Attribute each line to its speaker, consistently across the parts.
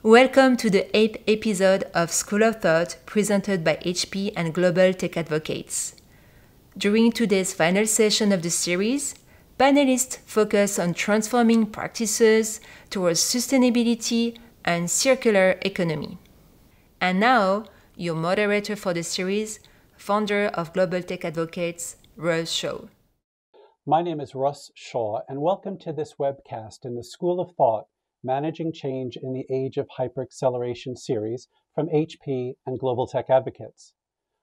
Speaker 1: Welcome to the 8th episode of School of Thought presented by HP and Global Tech Advocates. During today's final session of the series, panelists focus on transforming practices towards sustainability and circular economy. And now, your moderator for the series, founder of Global Tech Advocates, Russ Shaw.
Speaker 2: My name is Russ Shaw, and welcome to this webcast in the School of Thought, Managing Change in the Age of Hyperacceleration series from HP and Global Tech Advocates.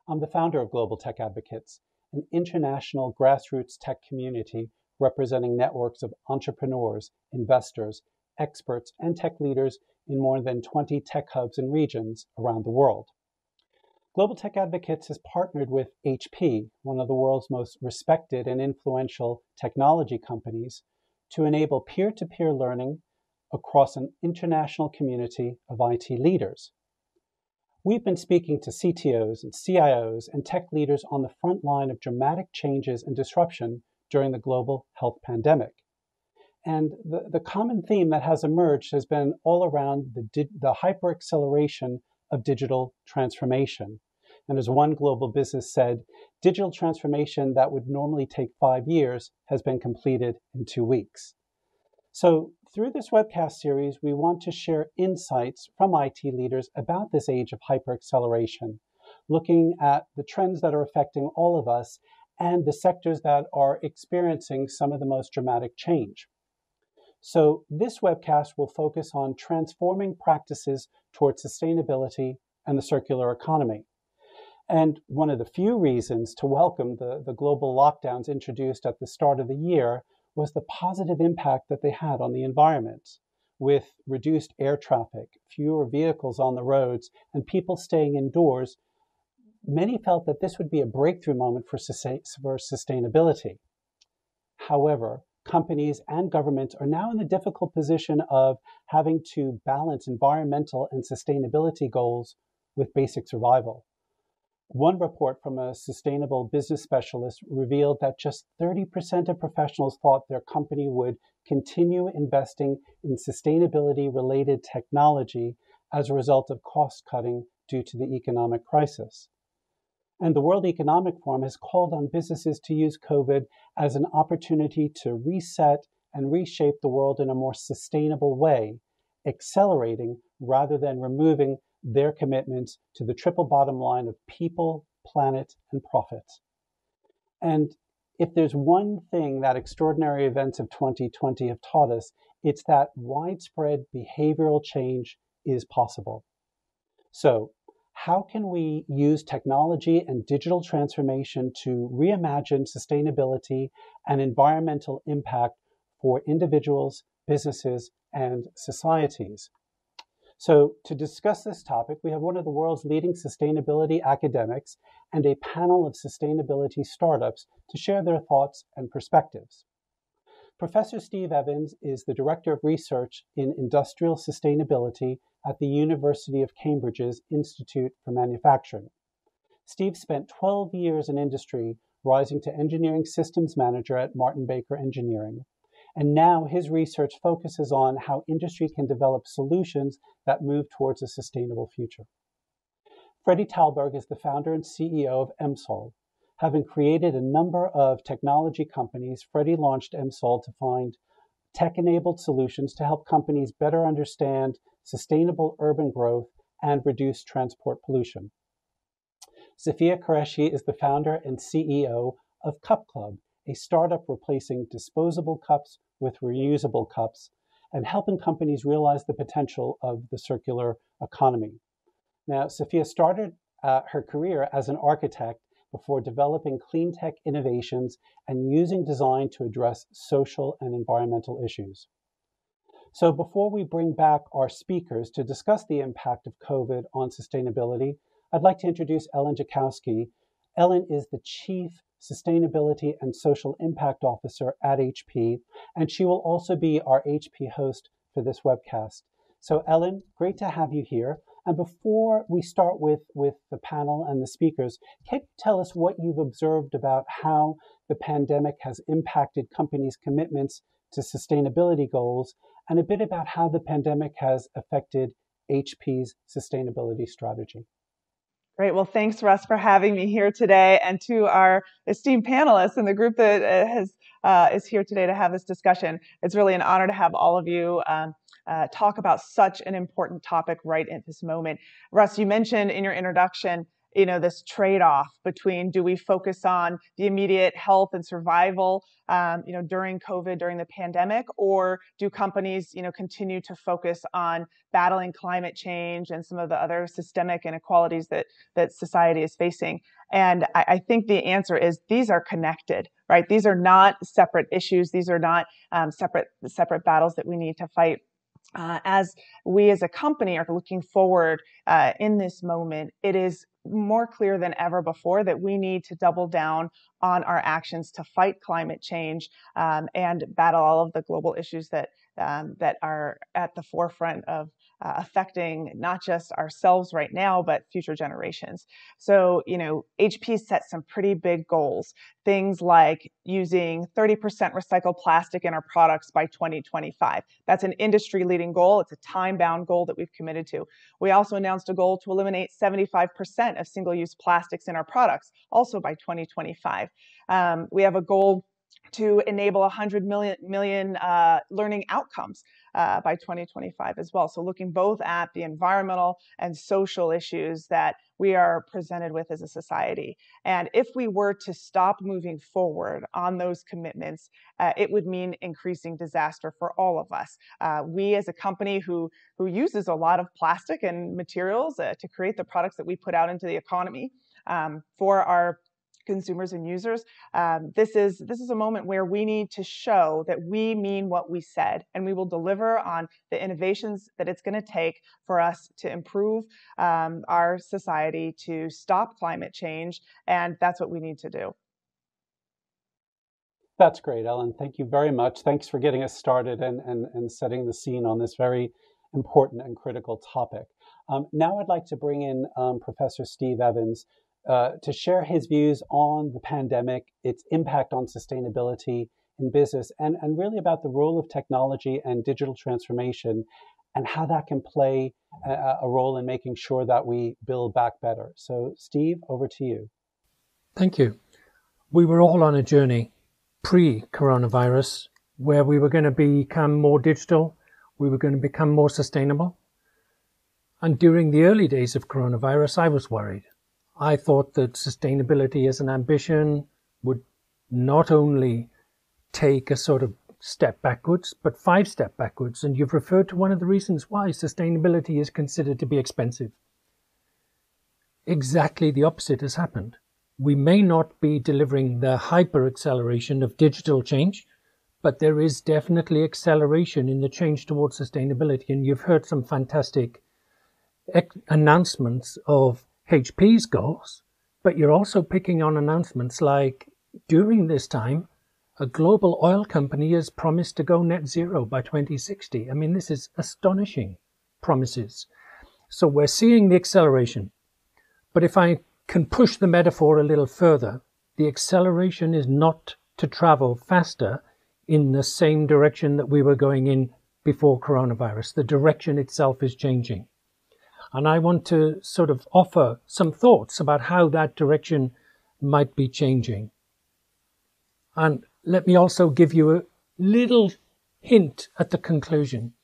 Speaker 2: I'm the founder of Global Tech Advocates, an international grassroots tech community representing networks of entrepreneurs, investors, experts, and tech leaders in more than 20 tech hubs and regions around the world. Global Tech Advocates has partnered with HP, one of the world's most respected and influential technology companies, to enable peer-to-peer learning across an international community of IT leaders. We've been speaking to CTOs and CIOs and tech leaders on the front line of dramatic changes and disruption during the global health pandemic. And the common theme that has emerged has been all around the hyperacceleration of digital transformation. And as one global business said, digital transformation that would normally take 5 years has been completed in 2 weeks. So through this webcast series, we want to share insights from IT leaders about this age of hyperacceleration, looking at the trends that are affecting all of us and the sectors that are experiencing some of the most dramatic change. So this webcast will focus on transforming practices towards sustainability and the circular economy. And one of the few reasons to welcome the global lockdowns introduced at the start of the year was the positive impact that they had on the environment. With reduced air traffic, fewer vehicles on the roads, and people staying indoors, many felt that this would be a breakthrough moment for sustainability. However, companies and governments are now in the difficult position of having to balance environmental and sustainability goals with basic survival. One report from a sustainable business specialist revealed that just 30% of professionals thought their company would continue investing in sustainability-related technology as a result of cost cutting due to the economic crisis. And the World Economic Forum has called on businesses to use COVID as an opportunity to reset and reshape the world in a more sustainable way, accelerating rather than removing their commitments to the triple bottom line of people, planet, and profit. And if there's one thing that extraordinary events of 2020 have taught us, it's that widespread behavioral change is possible. So, how can we use technology and digital transformation to reimagine sustainability and environmental impact for individuals, businesses, and societies? So to discuss this topic, we have one of the world's leading sustainability academics and a panel of sustainability startups to share their thoughts and perspectives. Professor Steve Evans is the Director of Research in Industrial Sustainability at the University of Cambridge's Institute for Manufacturing. Steve spent 12 years in industry, rising to Engineering Systems Manager at Martin Baker Engineering. And now his research focuses on how industry can develop solutions that move towards a sustainable future. Freddie Talberg is the founder and CEO of EMSOL. Having created a number of technology companies, Freddie launched EMSOL to find tech-enabled solutions to help companies better understand sustainable urban growth and reduce transport pollution. Sophia Qureshi is the founder and CEO of Cup Club, a startup replacing disposable cups with reusable cups and helping companies realize the potential of the circular economy. Now, Sophia started her career as an architect before developing clean tech innovations and using design to address social and environmental issues. So before we bring back our speakers to discuss the impact of COVID on sustainability, I'd like to introduce Ellen Jakowski. Ellen is the Chief Sustainability and Social Impact Officer at HP, and she will also be our HP host for this webcast. So Ellen, great to have you here. And before we start with the panel and the speakers, can you tell us what you've observed about how the pandemic has impacted companies' commitments to sustainability goals, and a bit about how the pandemic has affected HP's sustainability strategy.
Speaker 3: Great. Well, thanks, Russ, for having me here today, and to our esteemed panelists and the group that is here today to have this discussion. It's really an honor to have all of you talk about such an important topic right at this moment. Russ, you mentioned in your introduction, this trade-off between, do we focus on the immediate health and survival, during COVID, during the pandemic, or do companies, continue to focus on battling climate change and some of the other systemic inequalities that society is facing? And I think the answer is these are connected, right? These are not separate issues. These are not separate battles that we need to fight. As we as a company are looking forward in this moment, it is more clear than ever before that we need to double down on our actions to fight climate change and battle all of the global issues that are at the forefront of affecting not just ourselves right now, but future generations. So, HP set some pretty big goals. Things like using 30% recycled plastic in our products by 2025. That's an industry-leading goal. It's a time-bound goal that we've committed to. We also announced a goal to eliminate 75% of single-use plastics in our products, also by 2025. We have a goal to enable 100 million learning outcomes by 2025 as well. So looking both at the environmental and social issues that we are presented with as a society. And if we were to stop moving forward on those commitments, it would mean increasing disaster for all of us. We as a company who uses a lot of plastic and materials to create the products that we put out into the economy for our consumers and users, this is a moment where we need to show that we mean what we said, and we will deliver on the innovations that it's going to take for us to improve our society, to stop climate change, and that's what we need to do.
Speaker 2: That's great, Ellen. Thank you very much. Thanks for getting us started and setting the scene on this very important and critical topic. Now I'd like to bring in Professor Steve Evans to share his views on the pandemic, its impact on sustainability in business, and really about the role of technology and digital transformation and how that can play a role in making sure that we build back better. So, Steve, over to you.
Speaker 4: Thank you. We were all on a journey pre-coronavirus where we were going to become more digital, we were going to become more sustainable. And during the early days of coronavirus, I was worried. I thought that sustainability as an ambition would not only take a sort of step backwards, but 5 steps backwards. And you've referred to one of the reasons why sustainability is considered to be expensive. Exactly the opposite has happened. We may not be delivering the hyper acceleration of digital change, but there is definitely acceleration in the change towards sustainability. And you've heard some fantastic announcements of HP's goals, but you're also picking on announcements like during this time, a global oil company has promised to go net zero by 2060. I mean, this is astonishing promises. So we're seeing the acceleration. But if I can push the metaphor a little further, the acceleration is not to travel faster in the same direction that we were going in before coronavirus. The direction itself is changing. And I want to sort of offer some thoughts about how that direction might be changing. And let me also give you a little hint at the conclusion.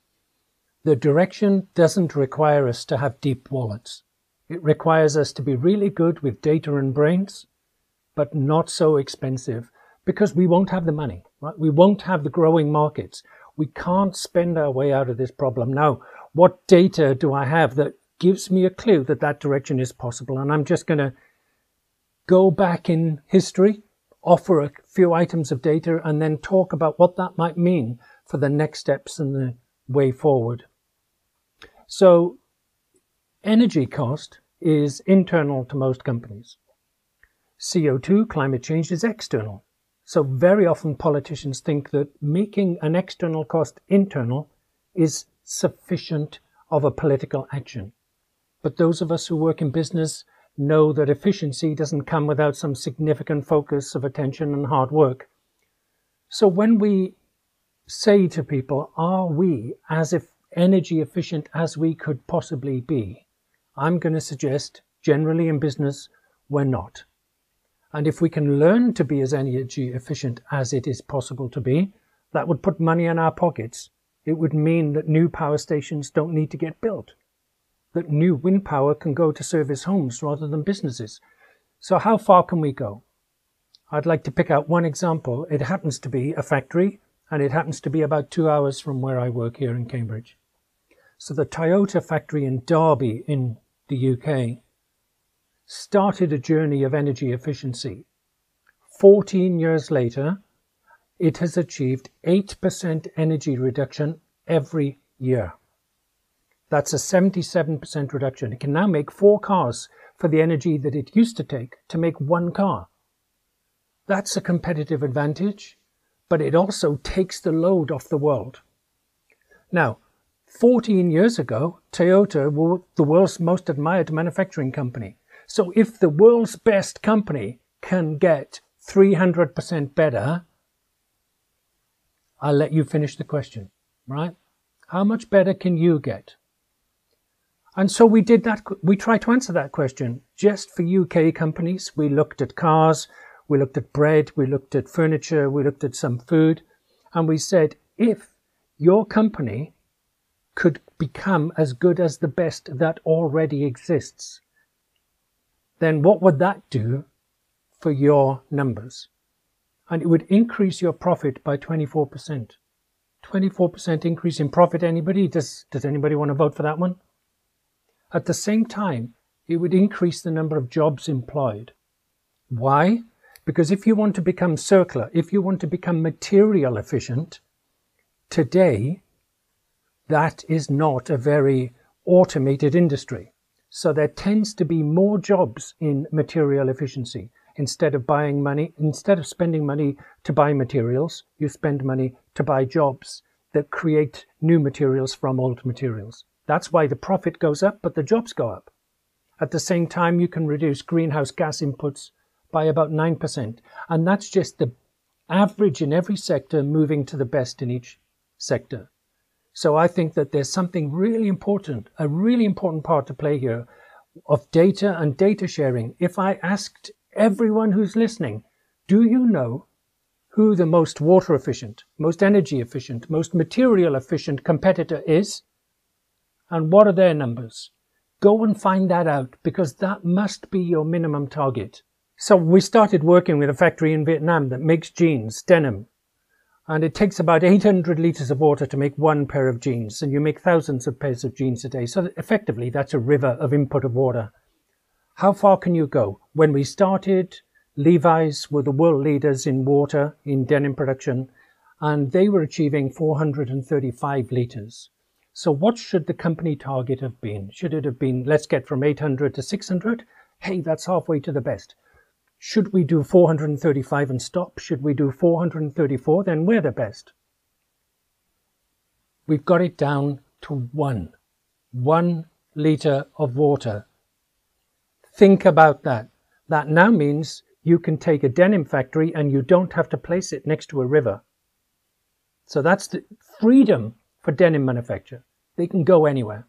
Speaker 4: The direction doesn't require us to have deep wallets. It requires us to be really good with data and brains, but not so expensive, because we won't have the money, right? We won't have the growing markets. We can't spend our way out of this problem. Now, what data do I have that gives me a clue that that direction is possible? And I'm just going to go back in history, offer a few items of data, and then talk about what that might mean for the next steps and the way forward. So energy cost is internal to most companies. CO2, climate change, is external. So very often politicians think that making an external cost internal is sufficient of a political action. But those of us who work in business know that efficiency doesn't come without some significant focus of attention and hard work. So when we say to people, are we as energy efficient as we could possibly be? I'm going to suggest, generally in business, we're not. And if we can learn to be as energy efficient as it is possible to be, that would put money in our pockets. It would mean that new power stations don't need to get built, that new wind power can go to service homes rather than businesses. So how far can we go? I'd like to pick out one example. It happens to be a factory, and it happens to be about 2 hours from where I work here in Cambridge. So the Toyota factory in Derby in the UK started a journey of energy efficiency. 14 years later, it has achieved 8% energy reduction every year. That's a 77% reduction. It can now make 4 cars for the energy that it used to take to make 1 car. That's a competitive advantage, but it also takes the load off the world. Now, 14 years ago, Toyota were the world's most admired manufacturing company. So if the world's best company can get 300% better, I'll let you finish the question, right? How much better can you get? And so we did that. We tried to answer that question just for UK companies. We looked at cars, we looked at bread, we looked at furniture, we looked at some food. And we said, if your company could become as good as the best that already exists, then what would that do for your numbers? And it would increase your profit by 24%. 24% increase in profit, anybody? Does anybody want to vote for that one? At the same time, it would increase the number of jobs employed. Why? Because if you want to become circular, if you want to become material efficient, today, that is not a very automated industry. So there tends to be more jobs in material efficiency. Instead of spending money to buy materials, you spend money to buy jobs that create new materials from old materials. That's why the profit goes up, but the jobs go up. At the same time, you can reduce greenhouse gas inputs by about 9%. And that's just the average in every sector moving to the best in each sector. So I think that there's something really important, a really important part to play here of data and data sharing. If I asked everyone who's listening, do you know who the most water efficient, most energy efficient, most material efficient competitor is? And what are their numbers? Go and find that out, because that must be your minimum target. So we started working with a factory in Vietnam that makes jeans, denim. And it takes about 800 litres of water to make 1 pair of jeans. And you make thousands of pairs of jeans a day. So effectively, that's a river of input of water. How far can you go? When we started, Levi's were the world leaders in water, in denim production. And they were achieving 435 litres. So what should the company target have been? Should it have been, let's get from 800 to 600? Hey, that's halfway to the best. Should we do 435 and stop? Should we do 434? Then we're the best. We've got it down to 1 litre of water. Think about that. That now means you can take a denim factory and you don't have to place it next to a river. So that's the freedom for denim manufacture. They can go anywhere.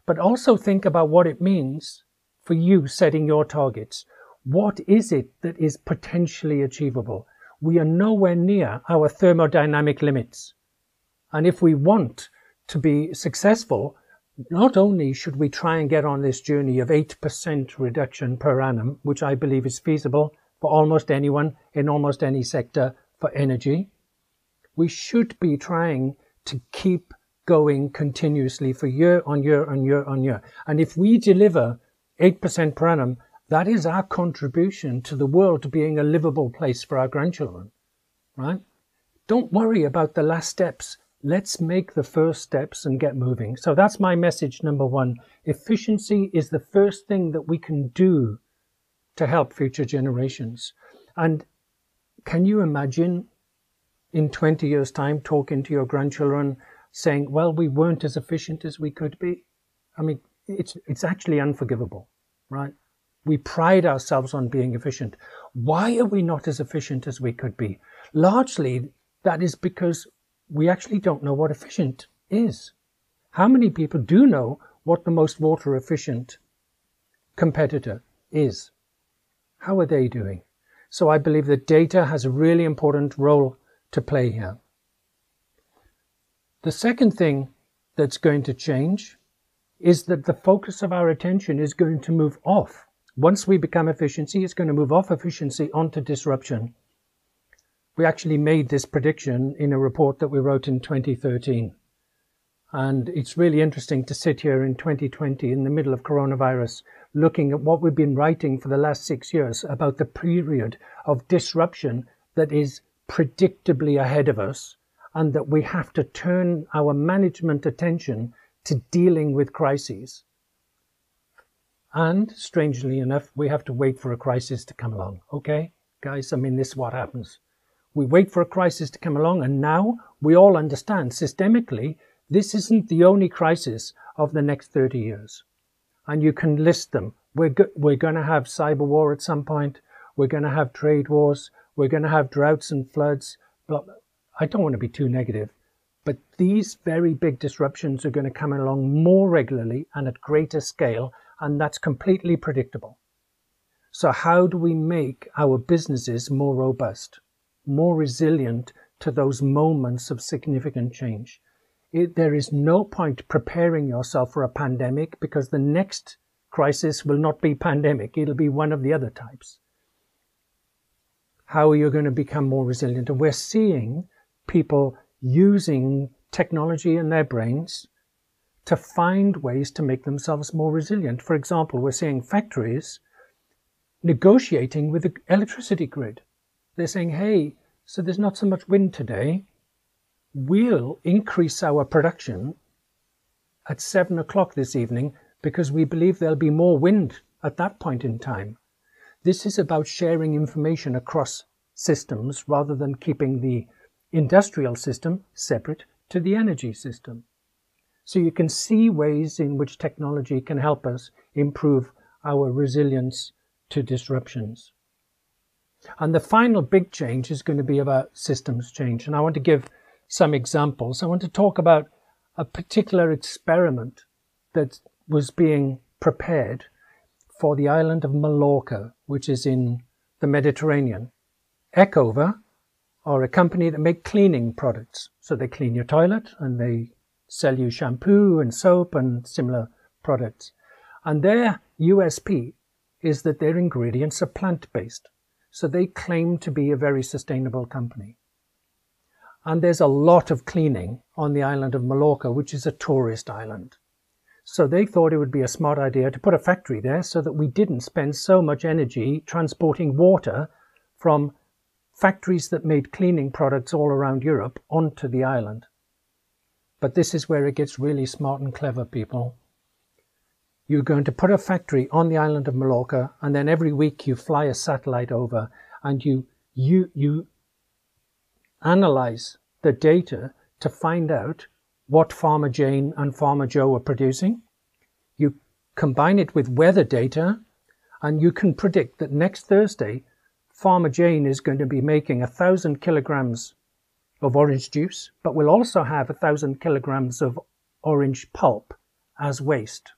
Speaker 4: But also think about what it means for you setting your targets. What is it that is potentially achievable? We are nowhere near our thermodynamic limits. And if we want to be successful, not only should we try and get on this journey of 8% reduction per annum, which I believe is feasible for almost anyone in almost any sector for energy, we should be trying to keep going continuously for year on year on year on year. And if we deliver 8% per annum, that is our contribution to the world being a livable place for our grandchildren, right? Don't worry about the last steps. Let's make the first steps and get moving. So that's my message number 1. Efficiency is the first thing that we can do to help future generations. And can you imagine in 20 years' time talking to your grandchildren saying, well, we weren't as efficient as we could be? I mean, it's actually unforgivable, right? We pride ourselves on being efficient. Why are we not as efficient as we could be? Largely, that is because we actually don't know what efficient is. How many people do know what the most water efficient competitor is? How are they doing? So I believe that data has a really important role to play here. The second thing that's going to change is that the focus of our attention is going to move off. Once we become efficiency, it's going to move off efficiency onto disruption. We actually made this prediction in a report that we wrote in 2013. And it's really interesting to sit here in 2020 in the middle of coronavirus, looking at what we've been writing for the last 6 years about the period of disruption that is predictably ahead of us, and that we have to turn our management attention to dealing with crises. And strangely enough, we have to wait for a crisis to come along. Okay, guys, I mean, this is what happens. We wait for a crisis to come along, and now we all understand systemically this isn't the only crisis of the next 30 years. And you can list them. We're going to have cyber war at some point. We're going to have trade wars. We're going to have droughts and floods. I don't want to be too negative, but these very big disruptions are going to come along more regularly and at greater scale, and that's completely predictable. So how do we make our businesses more robust, more resilient to those moments of significant change? There is no point preparing yourself for a pandemic, because the next crisis will not be pandemic. It'll be one of the other types. How are you going to become more resilient? And we're seeing people using technology in their brains to find ways to make themselves more resilient. For example, we're seeing factories negotiating with the electricity grid. They're saying, hey, so there's not so much wind today. We'll increase our production at 7 o'clock this evening because we believe there'll be more wind at that point in time. This is about sharing information across systems rather than keeping the industrial system separate to the energy system. So you can see ways in which technology can help us improve our resilience to disruptions. And the final big change is going to be about systems change. And I want to give some examples. I want to talk about a particular experiment that was being prepared for the island of Mallorca, which is in the Mediterranean. Ecover are a company that make cleaning products. So they clean your toilet and they sell you shampoo and soap and similar products. And their USP is that their ingredients are plant-based. So they claim to be a very sustainable company. And there's a lot of cleaning on the island of Mallorca, which is a tourist island. So they thought it would be a smart idea to put a factory there so that we didn't spend so much energy transporting water from factories that made cleaning products all around Europe onto the island. But this is where it gets really smart and clever, people. You're going to put a factory on the island of Mallorca, and then every week you fly a satellite over and you analyze the data to find out what Farmer Jane and Farmer Joe are producing. You combine it with weather data, and you can predict that next Thursday, Farmer Jane is going to be making 1,000 kilograms of orange juice, but will also have 1,000 kilograms of orange pulp as waste.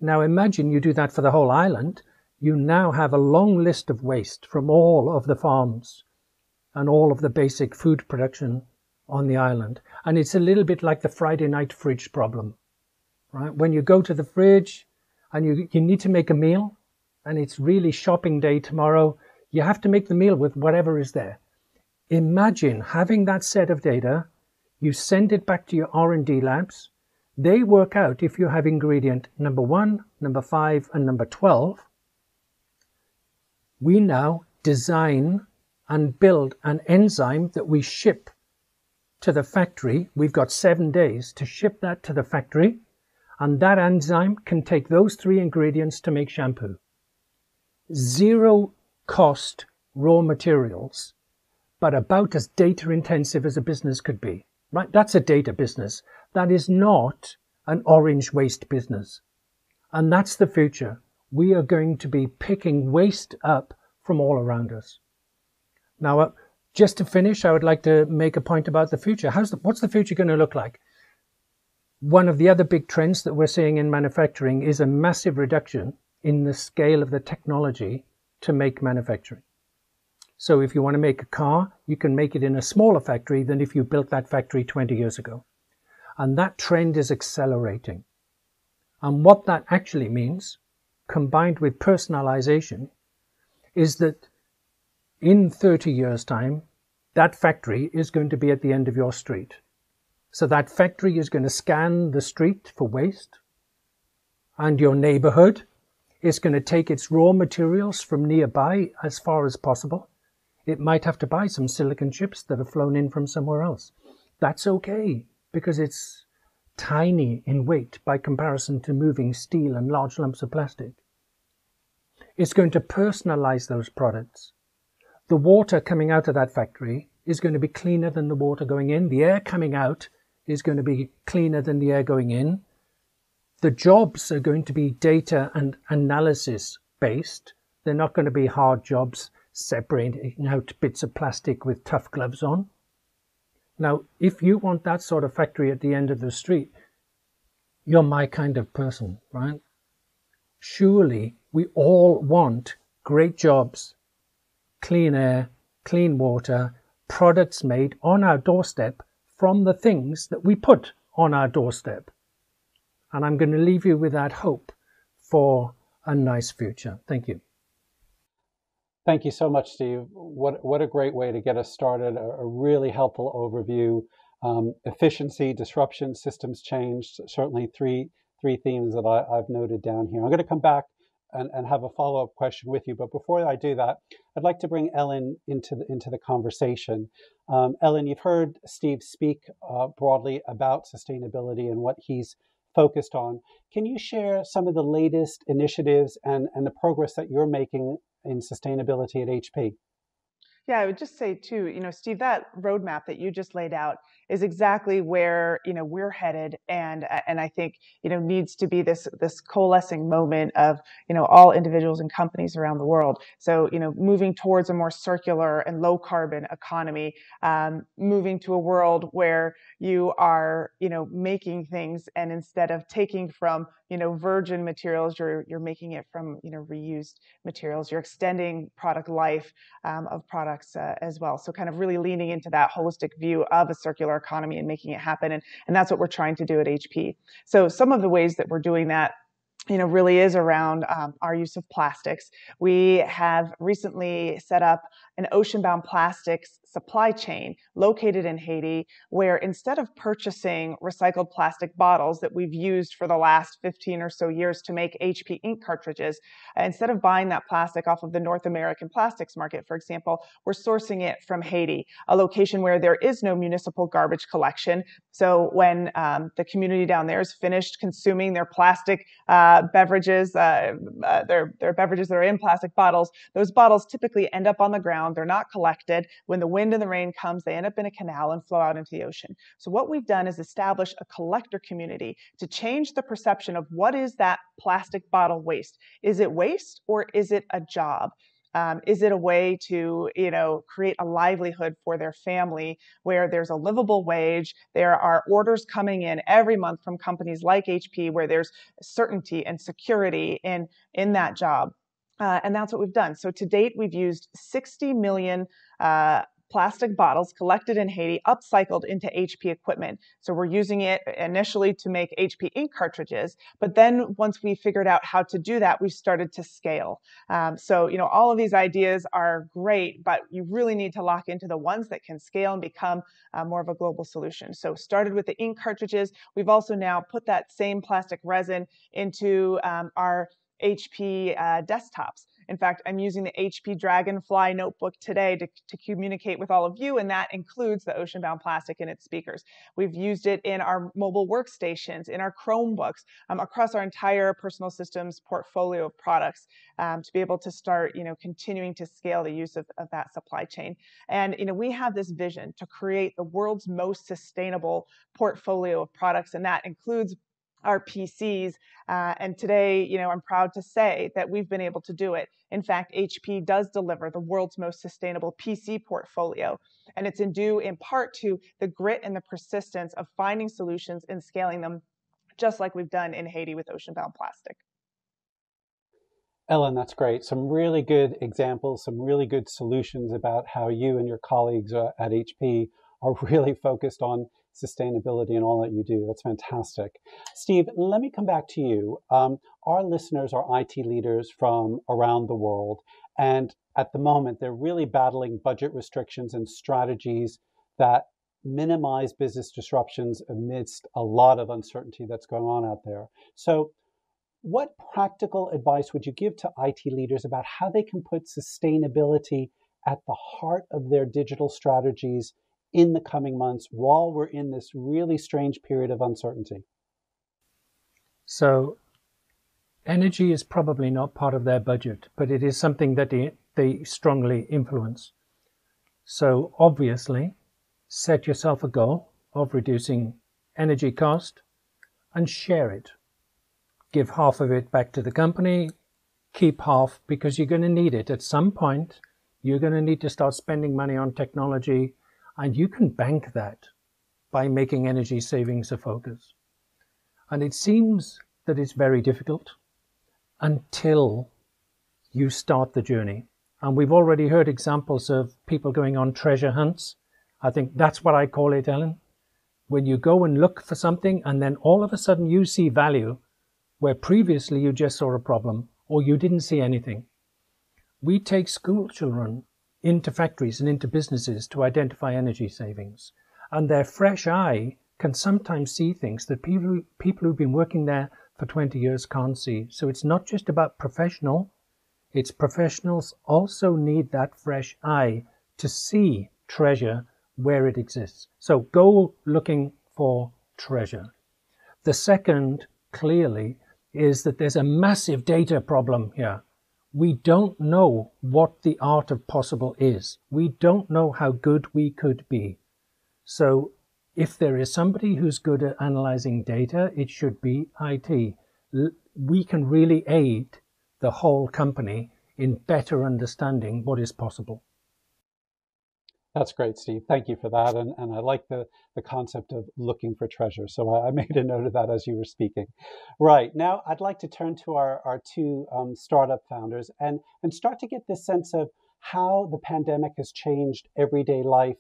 Speaker 4: Now imagine you do that for the whole island. You now have a long list of waste from all of the farms and all of the basic food production on the island. And it's a little bit like the Friday night fridge problem, right? When you go to the fridge and you need to make a meal and it's really shopping day tomorrow, you have to make the meal with whatever is there. Imagine having that set of data, you send it back to your R&D labs, they work out if you have ingredient number 1, number 5, and number 12. We now design and build an enzyme that we ship to the factory. We've got 7 days to ship that to the factory, and that enzyme can take those 3 ingredients to make shampoo. 0 cost raw materials, but about as data intensive as a business could be. Right? That's a data business. That is not an orange waste business. And that's the future. We are going to be picking waste up from all around us. Now, just to finish, I would like to make a point about the future. What's the future going to look like? One of the other big trends that we're seeing in manufacturing is a massive reduction in the scale of the technology to make manufacturing. So if you want to make a car, you can make it in a smaller factory than if you built that factory 20 years ago. And that trend is accelerating. And what that actually means, combined with personalization, is that in 30 years' time, that factory is going to be at the end of your street. So that factory is going to scan the street for waste, and your neighborhood is going to take its raw materials from nearby as far as possible. It might have to buy some silicon chips that are flown in from somewhere else. That's okay, because it's tiny in weight by comparison to moving steel and large lumps of plastic. It's going to personalize those products. The water coming out of that factory is going to be cleaner than the water going in. The air coming out is going to be cleaner than the air going in. The jobs are going to be data and analysis based. They're not going to be hard jobs separating out bits of plastic with tough gloves on. Now, if you want that sort of factory at the end of the street, you're my kind of person, right? Surely we all want great jobs, clean air, clean water, products made on our doorstep from the things that we put on our doorstep. And I'm going to leave you with that hope for a nice future. Thank you.
Speaker 2: Thank you so much, Steve. What a great way to get us started. A really helpful overview. Efficiency, disruption, systems change. Certainly three themes that I've noted down here. I'm going to come back and have a follow-up question with you. But before I do that, I'd like to bring Ellen into the conversation. Ellen, you've heard Steve speak broadly about sustainability and what he's focused on. Can you share some of the latest initiatives and the progress that you're making in sustainability at HP?
Speaker 3: Yeah, I would just say too, Steve, that roadmap that you just laid out is exactly where, we're headed. And I think, needs to be this coalescing moment of, all individuals and companies around the world. So, moving towards a more circular and low carbon economy, moving to a world where you are, making things, and instead of taking from, virgin materials, you're making it from, reused materials. You're extending product life of products as well. So kind of really leaning into that holistic view of a circular economy and making it happen. And that's what we're trying to do at HP. So some of the ways that we're doing that really is around our use of plastics. We have recently set up an ocean-bound plastics supply chain located in Haiti, where instead of purchasing recycled plastic bottles that we've used for the last 15 or so years to make HP ink cartridges, instead of buying that plastic off of the North American plastics market, for example, we're sourcing it from Haiti, a location where there is no municipal garbage collection. So when the community down there is finished consuming their plastic beverages, their beverages that are in plastic bottles, those bottles typically end up on the ground. They're not collected. When the wind and the rain comes, they end up in a canal and flow out into the ocean. So what we've done is establish a collector community to change the perception of what is that plastic bottle waste. Is it waste or is it a job? Is it a way to, create a livelihood for their family where there's a livable wage? There are orders coming in every month from companies like HP where there's certainty and security in that job. And that's what we've done. So to date, we've used 60 million plastic bottles collected in Haiti, upcycled into HP equipment. So we're using it initially to make HP ink cartridges, but then once we figured out how to do that, we started to scale. So, all of these ideas are great, but you really need to lock into the ones that can scale and become more of a global solution. So started with the ink cartridges. We've also now put that same plastic resin into our HP desktops. In fact, I'm using the HP Dragonfly notebook today to communicate with all of you, and that includes the ocean-bound plastic in its speakers. We've used it in our mobile workstations, in our Chromebooks, across our entire personal systems portfolio of products to be able to start, continuing to scale the use of that supply chain. And, we have this vision to create the world's most sustainable portfolio of products, and that includes our PCs. And today, I'm proud to say that we've been able to do it. In fact, HP does deliver the world's most sustainable PC portfolio. And it's due in part to the grit and the persistence of finding solutions and scaling them just like we've done in Haiti with ocean-bound plastic.
Speaker 2: Ellen, that's great. Some really good examples, some really good solutions about how you and your colleagues at HP are really focused on sustainability and all that you do. That's fantastic. Steve, let me come back to you. Our listeners are IT leaders from around the world, and at the moment, they're really battling budget restrictions and strategies that minimize business disruptions amidst a lot of uncertainty that's going on out there. So, what practical advice would you give to IT leaders about how they can put sustainability at the heart of their digital strategies in the coming months while we're in this really strange period of uncertainty?
Speaker 4: So energy is probably not part of their budget, but it is something that they strongly influence. So obviously, set yourself a goal of reducing energy cost and share it. Give half of it back to the company, keep half because you're going to need it. At some point, you're going to need to start spending money on technology, and you can bank that by making energy savings a focus. And it seems that it's very difficult until you start the journey. And we've already heard examples of people going on treasure hunts. I think that's what I call it, Ellen. When you go and look for something and then all of a sudden you see value where previously you just saw a problem or you didn't see anything. We take school children into factories and into businesses to identify energy savings. And their fresh eye can sometimes see things that people who've been working there for 20 years can't see. So it's not just about professional, it's professionals also need that fresh eye to see treasure where it exists. So go looking for treasure. The second, clearly, is that there's a massive data problem here. We don't know what the art of possible is. We don't know how good we could be. So if there is somebody who's good at analyzing data, it should be IT. We can really aid the whole company in better understanding what is possible.
Speaker 2: That's great, Steve. Thank you for that. And I like the concept of looking for treasure. So I made a note of that as you were speaking. Right. Now, I'd like to turn to our two startup founders and start to get this sense of how the pandemic has changed everyday life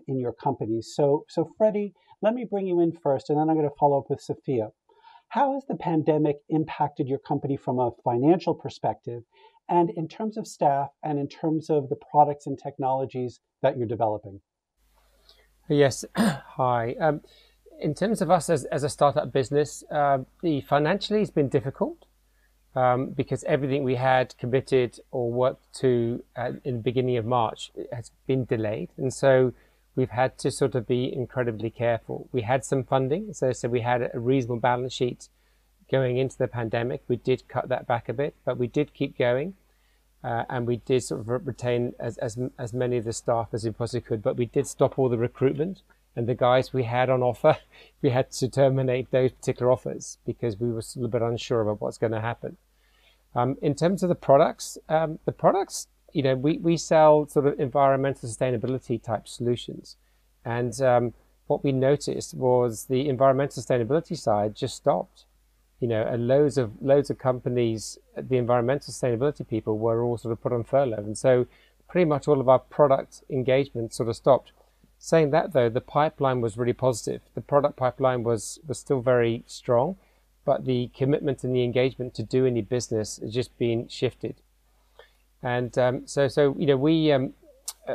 Speaker 2: in your companies. So Freddie, let me bring you in first, and then I'm going to follow up with Sophia. How has the pandemic impacted your company from a financial perspective and in terms of staff and in terms of the products and technologies that you're developing?
Speaker 5: Yes. Hi. In terms of us as a startup business, the financially has been difficult because everything we had committed or worked to in the beginning of March has been delayed. And so we've had to sort of be incredibly careful. We had some funding, so we had a reasonable balance sheet going into the pandemic. We did cut that back a bit, but we did keep going. And we did sort of retain as many of the staff as we possibly could, but we did stop all the recruitment, and the guys we had on offer, we had to terminate those particular offers because we were a little bit unsure about what's going to happen. In terms of the products, we sell sort of environmental sustainability type solutions, and what we noticed was the environmental sustainability side just stopped. And loads of companies, the environmental sustainability people were all sort of put on furlough. And so pretty much all of our product engagement sort of stopped. Saying that though, the pipeline was really positive. The product pipeline was still very strong, but the commitment and the engagement to do any business has just been shifted. And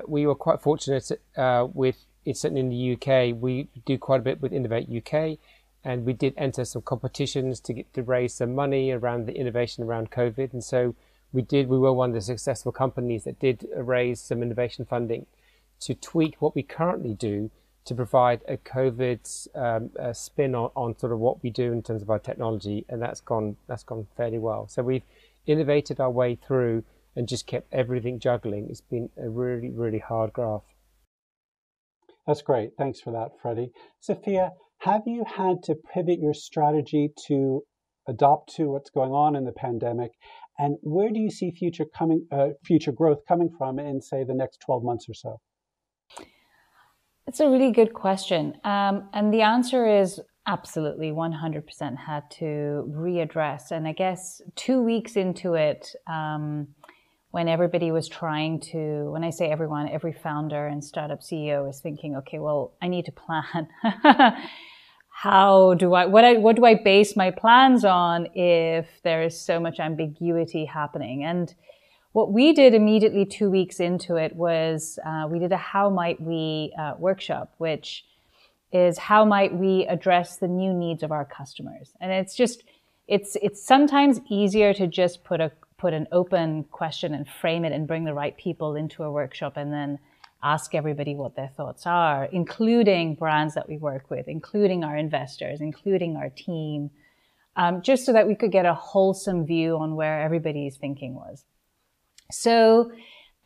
Speaker 5: we were quite fortunate with it, certainly in the UK. We do quite a bit with Innovate UK. And we did enter some competitions to raise some money around the innovation around COVID. And so we were one of the successful companies that did raise some innovation funding to tweak what we currently do to provide a COVID spin on sort of what we do in terms of our technology. And that's gone fairly well. So we've innovated our way through and just kept everything juggling. It's been a really, really hard graft.
Speaker 2: That's great. Thanks for that, Freddie. Sophia, have you had to pivot your strategy to adopt to what's going on in the pandemic? And where do you see future growth coming from in, say, the next 12 months or so?
Speaker 6: It's a really good question. And the answer is Absolutely, 100% had to readdress. And I guess 2 weeks into it, when everybody was trying to, when I say everyone, every founder and startup CEO is thinking, okay, well, I need to plan. What do I base my plans on if there is so much ambiguity happening? And what we did immediately 2 weeks into it was we did a how might we workshop, which is how might we address the new needs of our customers. And it's sometimes easier to just put an open question and frame it and bring the right people into a workshop and then ask everybody what their thoughts are, including brands that we work with, including our investors, including our team, just so that we could get a wholesome view on where everybody's thinking was. So,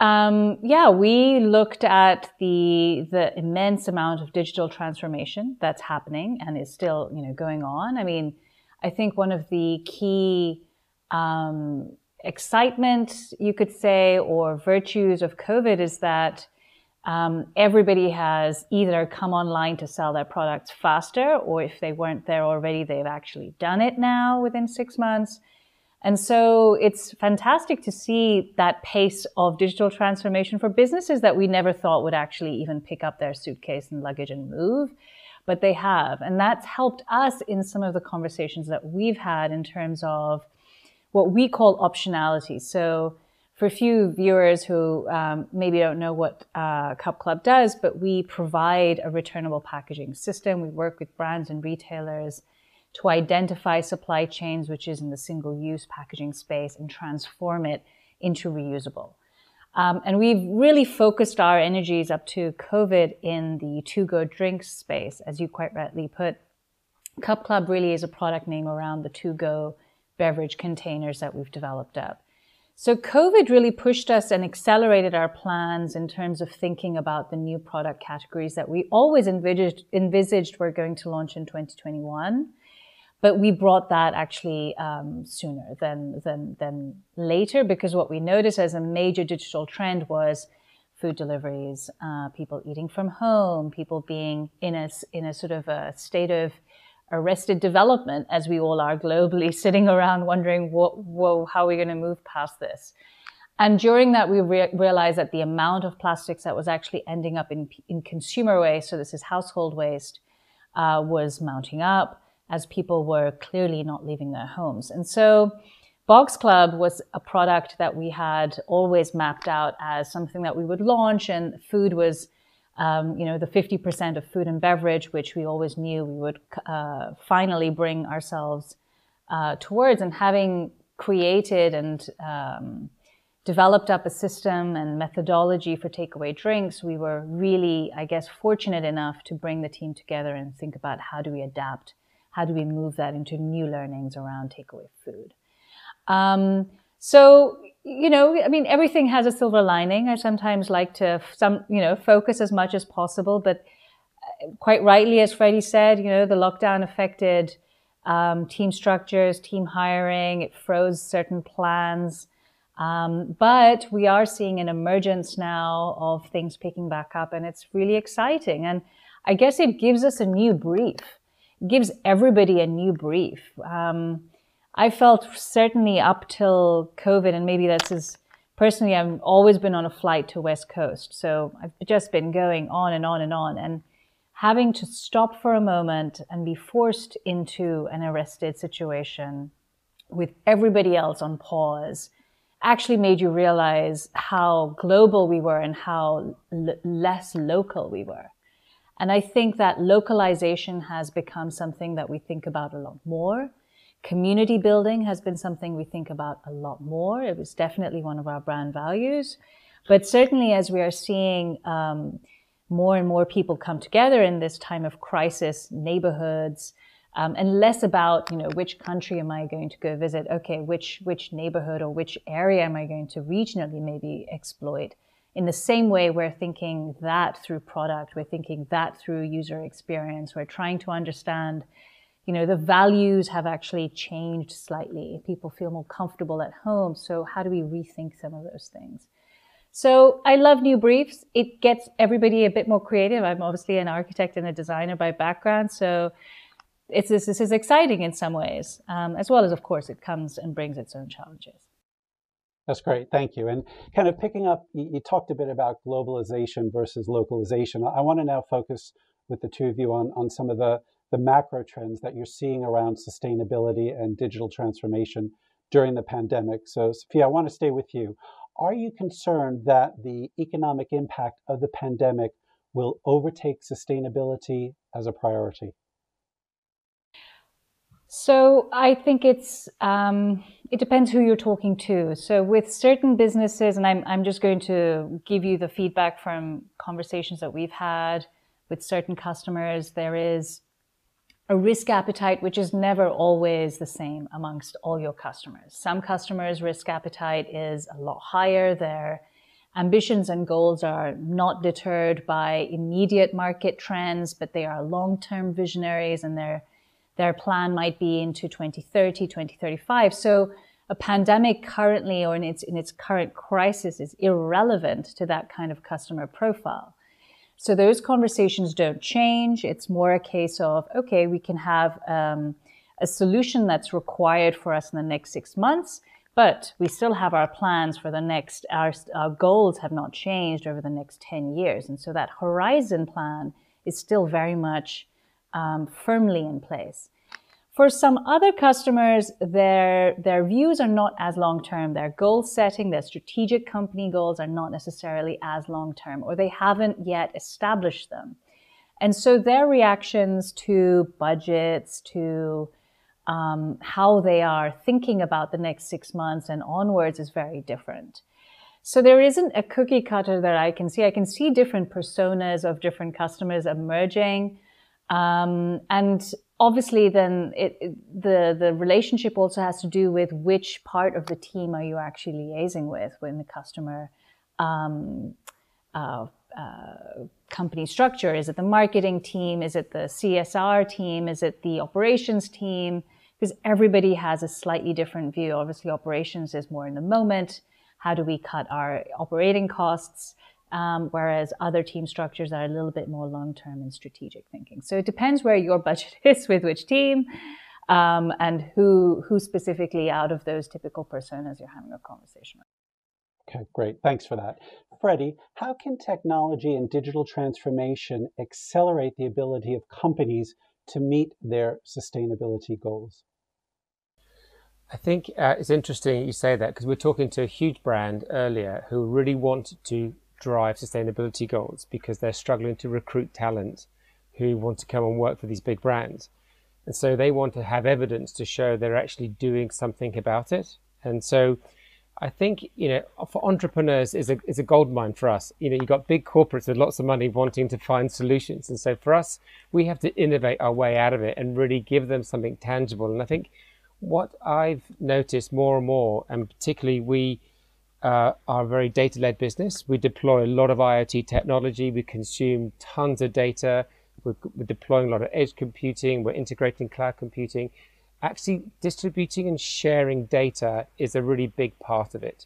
Speaker 6: we looked at the immense amount of digital transformation that's happening and is still, going on. I mean, I think one of the key excitement, you could say, or virtues of COVID is that everybody has either come online to sell their products faster, or if they weren't there already, they've actually done it now within 6 months. And so it's fantastic to see that pace of digital transformation for businesses that we never thought would actually even pick up their suitcase and luggage and move, but they have. And that's helped us in some of the conversations that we've had in terms of what we call optionality. So for a few viewers who maybe don't know what Cup Club does, but we provide a returnable packaging system. We work with brands and retailers to identify supply chains, which is in the single-use packaging space, and transform it into reusable. And we've really focused our energies up to COVID in the to-go drinks space. As you quite rightly put, Cup Club really is a product name around the to-go beverage containers that we've developed up. So COVID really pushed us and accelerated our plans in terms of thinking about the new product categories that we always envisaged were going to launch in 2021. But we brought that actually sooner than later, because what we noticed as a major digital trend was food deliveries, people eating from home, people being in a sort of a state of arrested development, as we all are globally, sitting around wondering, how are we going to move past this? And during that, we realized that the amount of plastics that was actually ending up in consumer waste, so this is household waste, was mounting up, as people were clearly not leaving their homes. And so Box Club was a product that we had always mapped out as something that we would launch, and food was, the 50% of food and beverage, which we always knew we would finally bring ourselves towards. And having created and developed up a system and methodology for takeaway drinks, we were really, I guess, fortunate enough to bring the team together and think about how do we adapt. How do we move that into new learnings around takeaway food? Everything has a silver lining. I sometimes like to, focus as much as possible, but quite rightly, as Freddie said, the lockdown affected team structures, team hiring. It froze certain plans. But we are seeing an emergence now of things picking back up, and it's really exciting. And I guess it gives us a new brief. Gives everybody a new brief. I felt certainly up till COVID, and maybe that's as personally, I've always been on a flight to West Coast. So I've just been going on and on and on, and having to stop for a moment and be forced into an arrested situation with everybody else on pause actually made you realize how global we were and how less local we were. And I think that localization has become something that we think about a lot more. Community building has been something we think about a lot more. It was definitely one of our brand values. But certainly as we are seeing more and more people come together in this time of crisis, neighborhoods, and less about, which country am I going to go visit? Okay, which neighborhood or which area am I going to regionally maybe exploit? In the same way, we're thinking that through product, we're thinking that through user experience. We're trying to understand, the values have actually changed slightly. People feel more comfortable at home. So how do we rethink some of those things? So I love new briefs. It gets everybody a bit more creative. I'm obviously an architect and a designer by background. So this is exciting in some ways, as well as, of course, it comes and brings its own challenges.
Speaker 2: That's great. Thank you. And kind of picking up, you talked a bit about globalization versus localization. I want to now focus with the two of you on some of the macro trends that you're seeing around sustainability and digital transformation during the pandemic. So, Sophia, I want to stay with you. Are you concerned that the economic impact of the pandemic will overtake sustainability as a priority?
Speaker 6: So I think it depends who you're talking to. So with certain businesses, and I'm just going to give you the feedback from conversations that we've had with certain customers, there is a risk appetite which is never always the same amongst all your customers. Some customers' risk appetite is a lot higher. Their ambitions and goals are not deterred by immediate market trends, but they are long-term visionaries, and their plan might be into 2030, 2035. So a pandemic currently, or in its current crisis, is irrelevant to that kind of customer profile. So those conversations don't change. It's more a case of, okay, we can have a solution that's required for us in the next 6 months, but we still have our plans for the next, our goals have not changed over the next 10 years. And so that horizon plan is still very much firmly in place. For some other customers, their views are not as long-term. Their goal setting, their strategic company goals are not necessarily as long-term, or they haven't yet established them. And so their reactions to budgets, to how they are thinking about the next 6 months and onwards is very different. So there isn't a cookie cutter that I can see. I can see different personas of different customers emerging. And obviously then the relationship also has to do with which part of the team are you actually liaising with when the customer company structure. Is it the marketing team? Is it the CSR team? Is it the operations team? Because everybody has a slightly different view. Obviously, operations is more in the moment. How do we cut our operating costs? Whereas other team structures are a little bit more long-term and strategic thinking. So it depends where your budget is with which team, and who specifically out of those typical personas you're having a conversation with.
Speaker 2: Okay, great. Thanks for that. Freddie, how can technology and digital transformation accelerate the ability of companies to meet their sustainability goals?
Speaker 5: I think it's interesting you say that, because we're talking to a huge brand earlier who really want to drive sustainability goals because they're struggling to recruit talent who want to come and work for these big brands. And so they want to have evidence to show they're actually doing something about it. And so I think, for entrepreneurs is a gold mine for us. You've got big corporates with lots of money wanting to find solutions. And so for us, we have to innovate our way out of it and really give them something tangible. And I think what I've noticed more and more, and particularly we are a very data-led business. We deploy a lot of IoT technology. We consume tons of data. We're deploying a lot of edge computing. We're integrating cloud computing. Actually, distributing and sharing data is a really big part of it.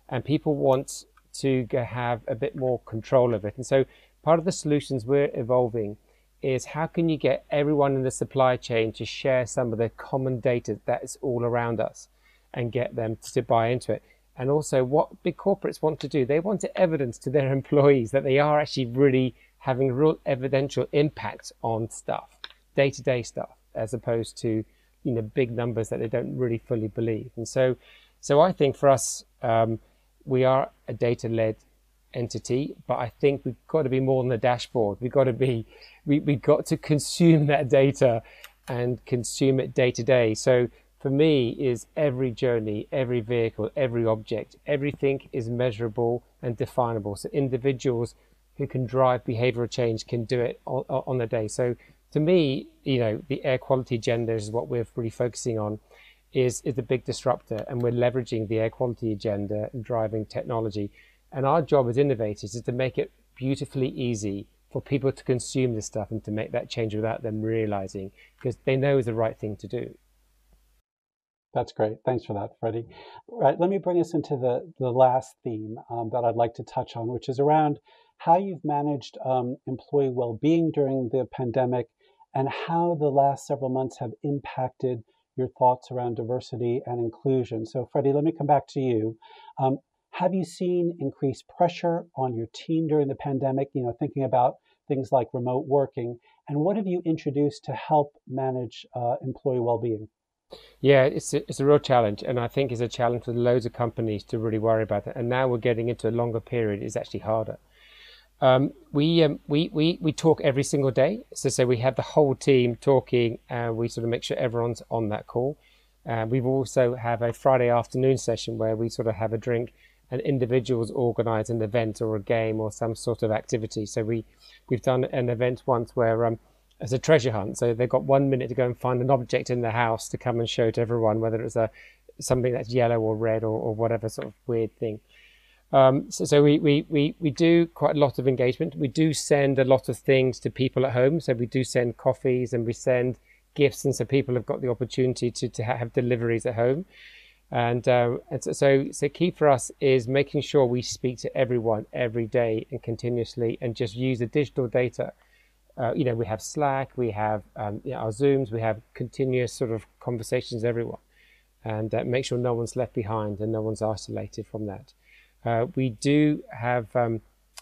Speaker 5: And people want to have a bit more control of it. And so part of the solutions we're evolving is how can you get everyone in the supply chain to share some of the common data that is all around us and get them to buy into it. And also what big corporates want to do, they want to evidence to their employees that they are actually really having real evidential impact on stuff, day-to-day stuff, as opposed to, big numbers that they don't really fully believe. And so I think for us, we are a data-led entity, but I think we've got to be more than the dashboard. We've got to consume that data and consume it day to day. So for me is every journey, every vehicle, every object, everything is measurable and definable. So individuals who can drive behavioral change can do it on the day. So to me, the air quality agenda is what we're really focusing on, is a big disruptor, and we're leveraging the air quality agenda and driving technology. And our job as innovators is to make it beautifully easy for people to consume this stuff and to make that change without them realizing, because they know it's the right thing to do.
Speaker 2: That's great. Thanks for that, Freddie. Right, let me bring us into the last theme that I'd like to touch on, which is around how you've managed employee well-being during the pandemic and how the last several months have impacted your thoughts around diversity and inclusion. So Freddie, let me come back to you. Have you seen increased pressure on your team during the pandemic, thinking about things like remote working? And what have you introduced to help manage employee well-being?
Speaker 5: Yeah, it's a real challenge, and I think it's a challenge for loads of companies to really worry about it. And now we're getting into a longer period; it's actually harder. We talk every single day, so we have the whole team talking, and we sort of make sure everyone's on that call. We've also have a Friday afternoon session where we sort of have a drink, and individuals organise an event or a game or some sort of activity. So we've done an event once where it's a treasure hunt. So they've got 1 minute to go and find an object in the house to come and show to everyone, whether it's something that's yellow or red or whatever sort of weird thing. So we do quite a lot of engagement. We do send a lot of things to people at home. So we do send coffees and we send gifts, and so people have got the opportunity to have deliveries at home. And so key for us is making sure we speak to everyone every day and continuously, and just use the digital data. We have Slack, we have our Zooms, we have continuous sort of conversations with everyone, and make sure no one's left behind and no one's isolated from that. We do have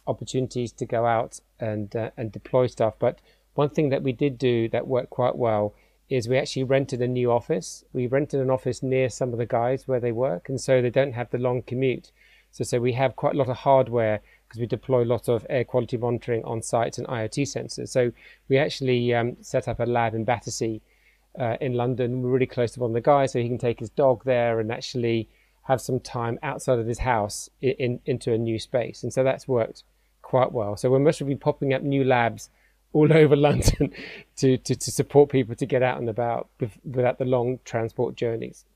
Speaker 5: opportunities to go out and deploy stuff, but one thing that we did do that worked quite well is we actually rented a new office. We rented an office near some of the guys where they work, and so they don't have the long commute. So we have quite a lot of hardware because we deploy a lot of air quality monitoring on site and IoT sensors. So we actually set up a lab in Battersea in London. We're really close to one of the guys, so he can take his dog there and actually have some time outside of his house into a new space. And so that's worked quite well. So we're mostly popping up new labs all over London to support people to get out and about without the long transport journeys.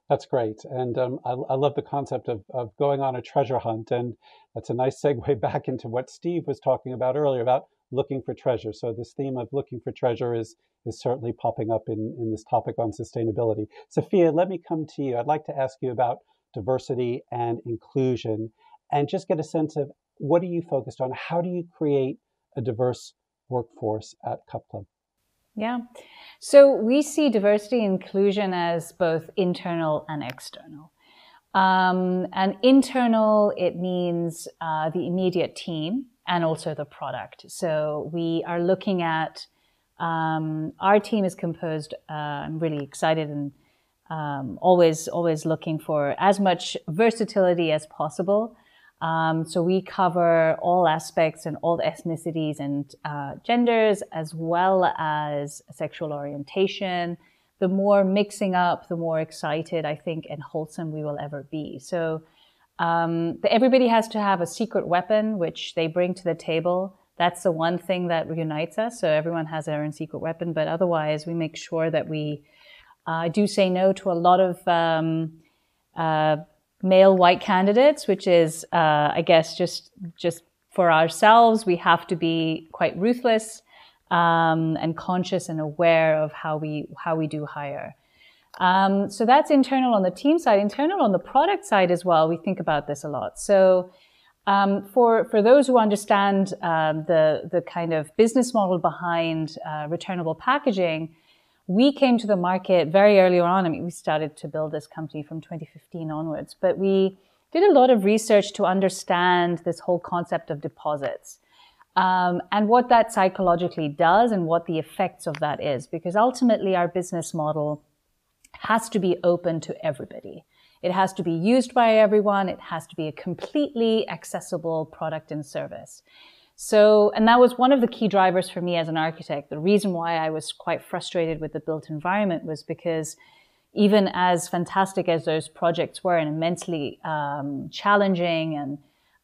Speaker 2: That's great. And I love the concept of going on a treasure hunt. And that's a nice segue back into what Steve was talking about earlier about looking for treasure. So this theme of looking for treasure is certainly popping up in this topic on sustainability. Sophia, let me come to you. I'd like to ask you about diversity and inclusion and just get a sense of what are you focused on? How do you create a diverse workforce at Cup Club?
Speaker 6: Yeah. So we see diversity and inclusion as both internal and external. And internal, it means the immediate team and also the product. So we are looking at, our team is composed, I'm really excited and always looking for as much versatility as possible. So we cover all aspects and all ethnicities and genders, as well as sexual orientation. The more mixing up, the more excited, I think, and wholesome we will ever be. So everybody has to have a secret weapon, which they bring to the table. That's the one thing that unites us. So everyone has their own secret weapon, but otherwise we make sure that we do say no to a lot of male white candidates, which is, I guess, just for ourselves, we have to be quite ruthless and conscious and aware of how we do hire. So that's internal on the team side. Internal on the product side as well, we think about this a lot. So for those who understand the kind of business model behind returnable packaging, we came to the market very early on. I mean, we started to build this company from 2015 onwards, but we did a lot of research to understand this whole concept of deposits and what that psychologically does and what the effects of that is, because ultimately our business model has to be open to everybody. It has to be used by everyone. It has to be a completely accessible product and service. So, and that was one of the key drivers for me as an architect. The reason why I was quite frustrated with the built environment was because even as fantastic as those projects were and immensely challenging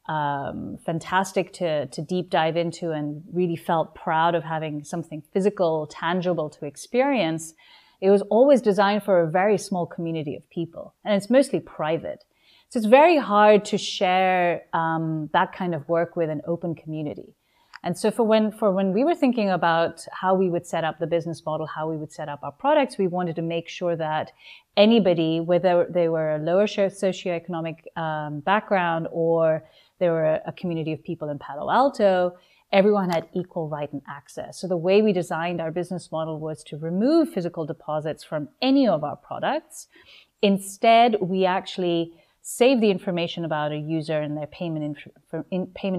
Speaker 6: and fantastic to deep dive into and really felt proud of having something physical, tangible to experience, it was always designed for a very small community of people. And it's mostly private. So it's very hard to share that kind of work with an open community. And so for when we were thinking about how we would set up the business model, how we would set up our products, we wanted to make sure that anybody, whether they were a lower socioeconomic background or they were a community of people in Palo Alto, everyone had equal right and access. So the way we designed our business model was to remove physical deposits from any of our products. Instead, we actually save the information about a user and their payment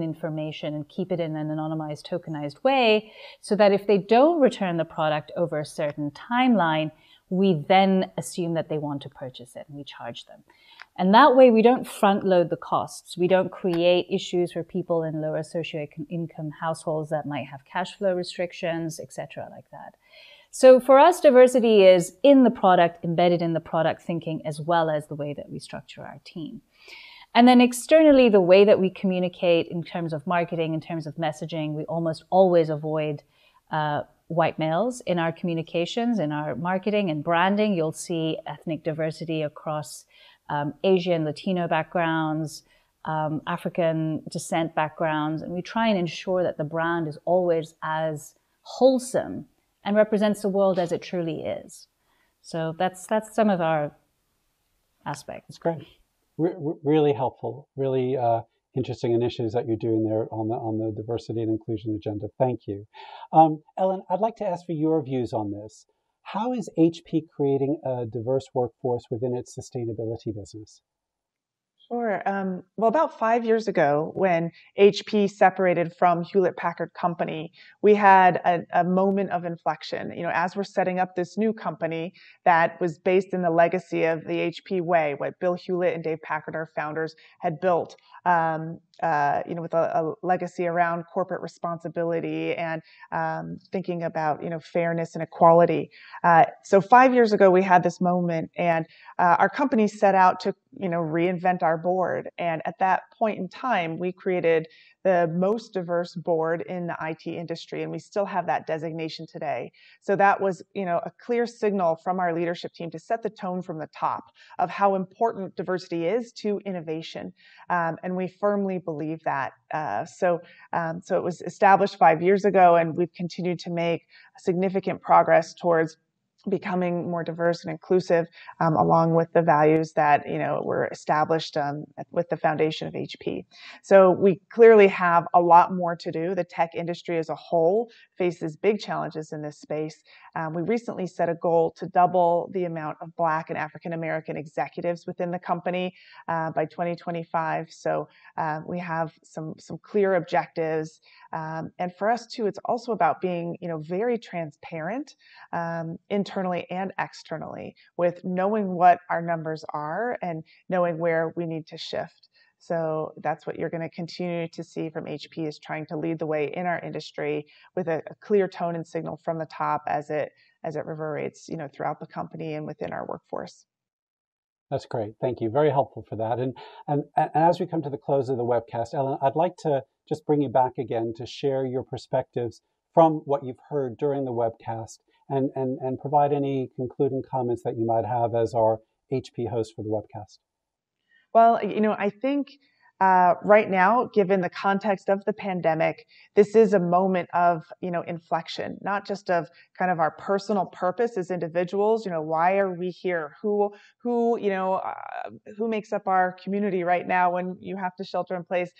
Speaker 6: information and keep it in an anonymized, tokenized way, so that if they don't return the product over a certain timeline, we then assume that they want to purchase it and we charge them. And that way we don't front load the costs. We don't create issues for people in lower socioeconomic households that might have cash flow restrictions, etc., like that. So for us, diversity is in the product, embedded in the product thinking, as well as the way that we structure our team. And then externally, the way that we communicate in terms of marketing, in terms of messaging, we almost always avoid white males in our communications, in our marketing and branding. You'll see ethnic diversity across Asian, Latino backgrounds, African descent backgrounds. And we try and ensure that the brand is always as wholesome and represents the world as it truly is. So that's some of our aspects.
Speaker 2: That's great. Really helpful. Really interesting initiatives that you're doing there on the diversity and inclusion agenda. Thank you. Ellen, I'd like to ask for your views on this. How is HP creating a diverse workforce within its sustainability business?
Speaker 3: Sure. Well, about 5 years ago, when HP separated from Hewlett-Packard company, we had a moment of inflection. As we're setting up this new company that was based in the legacy of the HP way, what Bill Hewlett and Dave Packard, our founders, had built, with a legacy around corporate responsibility and thinking about, fairness and equality. So 5 years ago, we had this moment, and our company set out to, reinvent our board. And at that point in time, we created the most diverse board in the IT industry, and we still have that designation today. So that was, a clear signal from our leadership team to set the tone from the top of how important diversity is to innovation, and we firmly believe that. So it was established 5 years ago, and we've continued to make significant progress towards becoming more diverse and inclusive, along with the values that were established with the foundation of HP. So we clearly have a lot more to do. The tech industry as a whole faces big challenges in this space. We recently set a goal to double the amount of Black and African American executives within the company by 2025. So we have some clear objectives, and for us too, it's also about being very transparent internally and externally, with knowing what our numbers are and knowing where we need to shift. So that's what you're going to continue to see from HP, is trying to lead the way in our industry with a clear tone and signal from the top as it reverberates, throughout the company and within our workforce.
Speaker 2: That's great. Thank you. Very helpful for that. And as we come to the close of the webcast, Ellen, I'd like to just bring you back again to share your perspectives from what you've heard during the webcast, and provide any concluding comments that you might have as our HP host for the webcast.
Speaker 3: Well, I think right now, given the context of the pandemic, this is a moment of, inflection, not just of kind of our personal purpose as individuals. Why are we here? Who makes up our community right now when you have to shelter in place?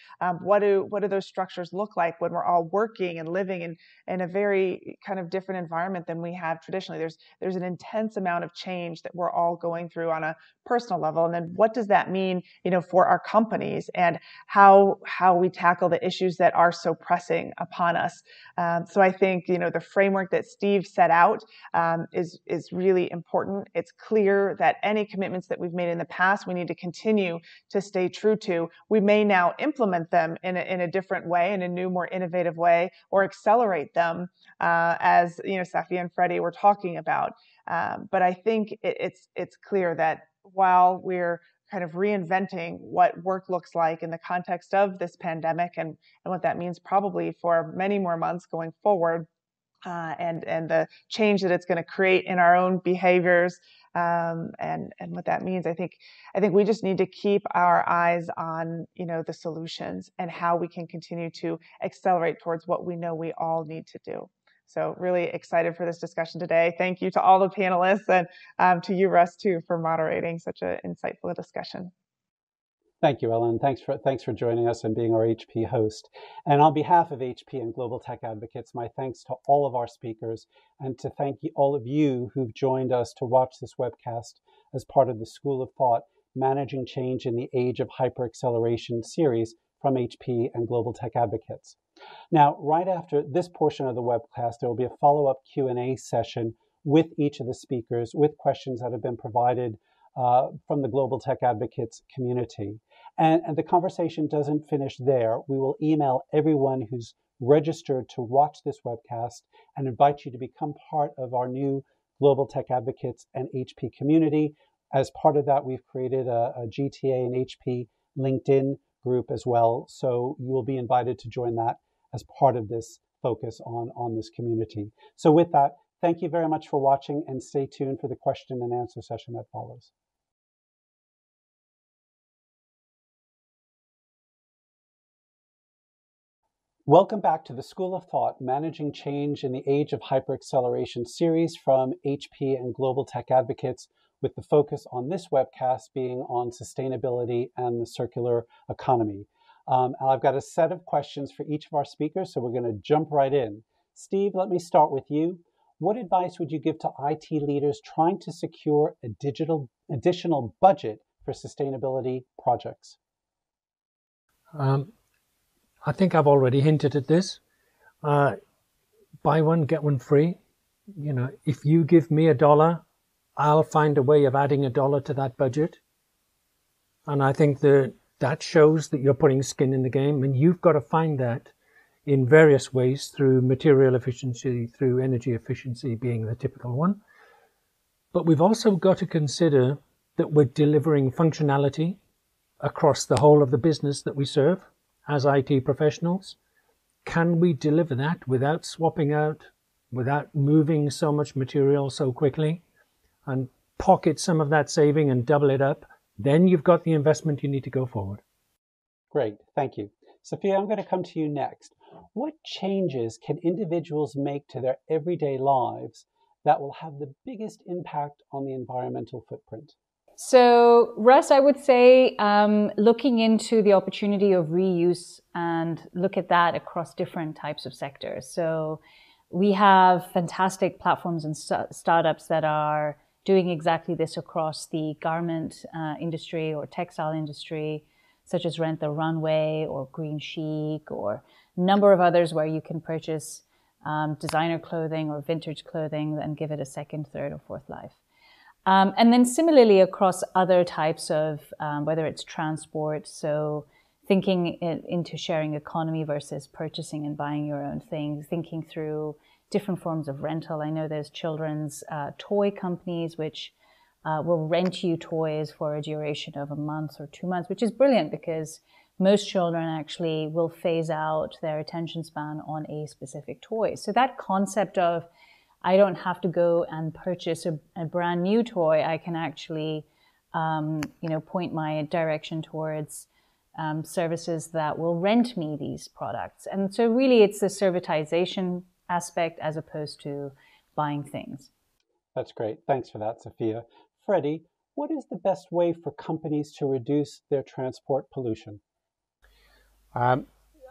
Speaker 3: What do those structures look like when we're all working and living in a very kind of different environment than we have traditionally? There's an intense amount of change that we're all going through on a personal level. And then what does that mean, for our companies, and how we tackle the issues that are so pressing upon us? So I think, the framework that Steve set out is really important. It's clear that any commitments that we've made in the past, we need to continue to stay true to. We may now implement them in a different way, in a new, more innovative way, or accelerate them, as Sophia and Freddie were talking about. But I think it's clear that while we're kind of reinventing what work looks like in the context of this pandemic, and what that means probably for many more months going forward, and the change that it's going to create in our own behaviors, and what that means, I think we just need to keep our eyes on the solutions and how we can continue to accelerate towards what we know we all need to do. So really excited for this discussion today. Thank you to all the panelists, and to you, Russ, too, for moderating such an insightful discussion.
Speaker 2: Thank you, Ellen. Thanks for joining us and being our HP host. And on behalf of HP and Global Tech Advocates, my thanks to all of our speakers and to thank all of you who've joined us to watch this webcast as part of the School of Thought, Managing Change in the Age of Hyperacceleration series from HP and Global Tech Advocates. Now, right after this portion of the webcast, there will be a follow-up Q&A session with each of the speakers with questions that have been provided from the Global Tech Advocates community. And the conversation doesn't finish there. We will email everyone who's registered to watch this webcast and invite you to become part of our new Global Tech Advocates and HP community. As part of that, we've created a GTA and HP LinkedIn group as well. So you will be invited to join that as part of this focus on this community. So with that, thank you very much for watching and stay tuned for the question and answer session that follows. Welcome back to the School of Thought, Managing Change in the Age of Hyperacceleration series from HP and Global Tech Advocates, with the focus on this webcast being on sustainability and the circular economy. And I've got a set of questions for each of our speakers, so we're going to jump right in. Steve, let me start with you. What advice would you give to IT leaders trying to secure a additional budget for sustainability projects?
Speaker 4: I think I've already hinted at this. Buy one, get one free. You know, if you give me $1, I'll find a way of adding $1 to that budget. And I think that shows that you're putting skin in the game, and you've got to find that in various ways through material efficiency, through energy efficiency being the typical one. But we've also got to consider that we're delivering functionality across the whole of the business that we serve. As IT professionals, can we deliver that without swapping out, without moving so much material so quickly, and pocket some of that saving and double it up? Then you've got the investment you need to go forward.
Speaker 2: Great, thank you. Sophia, I'm going to come to you next. What changes can individuals make to their everyday lives that will have the biggest impact on the environmental footprint?
Speaker 6: So, Russ, I would say looking into the opportunity of reuse and look at that across different types of sectors. So we have fantastic platforms and startups that are doing exactly this across the garment industry or textile industry, such as Rent the Runway or Green Chic or a number of others where you can purchase designer clothing or vintage clothing and give it a second, third, or fourth life. And then similarly across other types of, whether it's transport, so thinking into sharing economy versus purchasing and buying your own things, thinking through different forms of rental. I know there's children's toy companies which will rent you toys for a duration of a month or 2 months, which is brilliant because most children actually will phase out their attention span on a specific toy. So that concept of I don't have to go and purchase a brand new toy. I can actually, point my direction towards services that will rent me these products. And so really it's the servitization aspect as opposed to buying things.
Speaker 2: That's great. Thanks for that, Sophia. Freddie, what is the best way for companies to reduce their transport pollution?
Speaker 5: I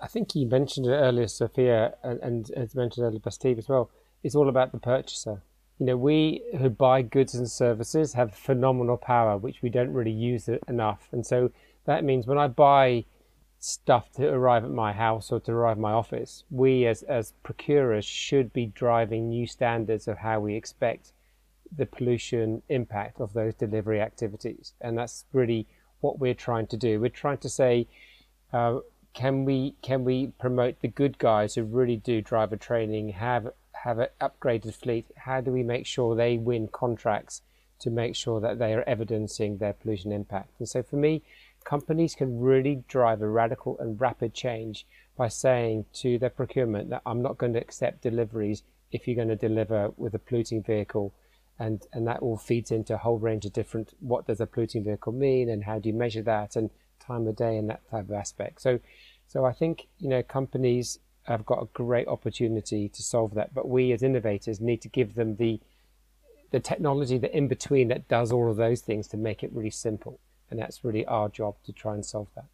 Speaker 5: think you mentioned it earlier, Sophia, and it's mentioned earlier by Steve as well. It's all about the purchaser. You know, we who buy goods and services have phenomenal power, which we don't really use enough. And so that means when I buy stuff to arrive at my house or to arrive at my office, we as procurers should be driving new standards of how we expect the pollution impact of those delivery activities. And that's really what we're trying to do. We're trying to say, can we promote the good guys who really do driver training, have an upgraded fleet? How do we make sure they win contracts to make sure that they are evidencing their pollution impact? And so for me, companies can really drive a radical and rapid change by saying to their procurement that I'm not going to accept deliveries if you're going to deliver with a polluting vehicle. And that all feeds into a whole range of different, what does a polluting vehicle mean and how do you measure that and time of day and that type of aspect. So I think, companies have got a great opportunity to solve that, but we as innovators need to give them the technology, the in-between that does all of those things to make it really simple. And that's really our job to try and solve that.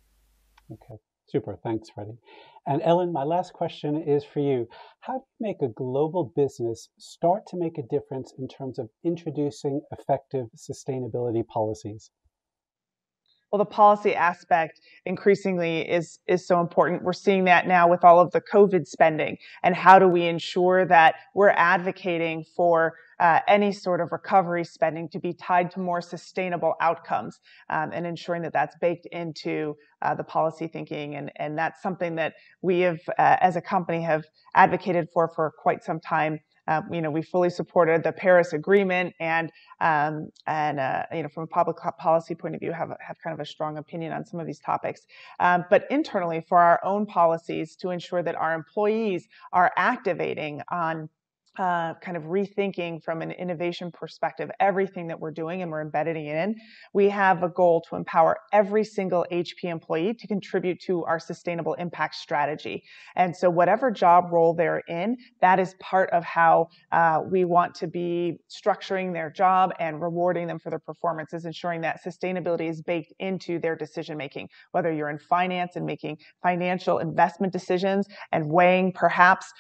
Speaker 2: Okay, super. Thanks, Freddie. And Ellen, my last question is for you. How do you make a global business start to make a difference in terms of introducing effective sustainability policies?
Speaker 3: Well, the policy aspect increasingly is so important. We're seeing that now with all of the COVID spending, and how do we ensure that we're advocating for any sort of recovery spending to be tied to more sustainable outcomes, and ensuring that that's baked into the policy thinking. And that's something that we have, as a company, have advocated for quite some time. We fully supported the Paris Agreement, and from a public policy point of view, have kind of a strong opinion on some of these topics. But internally, for our own policies, to ensure that our employees are activating on kind of rethinking from an innovation perspective everything that we're doing, and we're embedding it in. We have a goal to empower every single HP employee to contribute to our sustainable impact strategy. And so whatever job role they're in, that is part of how we want to be structuring their job and rewarding them for their performance, is ensuring that sustainability is baked into their decision making, whether you're in finance and making financial investment decisions and weighing perhaps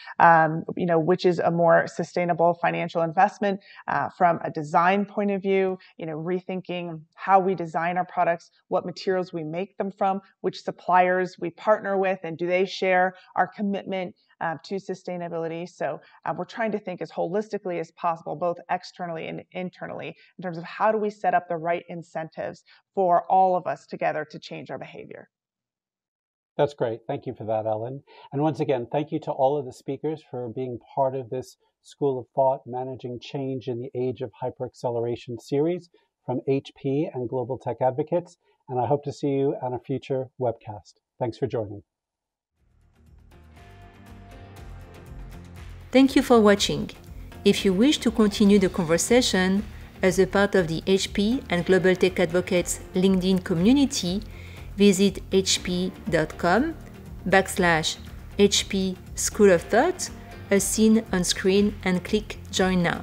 Speaker 3: which is a more sustainable financial investment, from a design point of view, rethinking how we design our products, what materials we make them from, which suppliers we partner with, and do they share our commitment to sustainability. So we're trying to think as holistically as possible, both externally and internally, in terms of how do we set up the right incentives for all of us together to change our behavior.
Speaker 2: That's great. Thank you for that, Ellen. And once again, thank you to all of the speakers for being part of this School of Thought, Managing Change in the Age of Hyperacceleration series from HP and Global Tech Advocates. And I hope to see you on a future webcast. Thanks for joining.
Speaker 1: Thank you for watching. If you wish to continue the conversation as a part of the HP and Global Tech Advocates LinkedIn community, visit hp.com/HP School of Thought, as seen on screen, and click Join Now.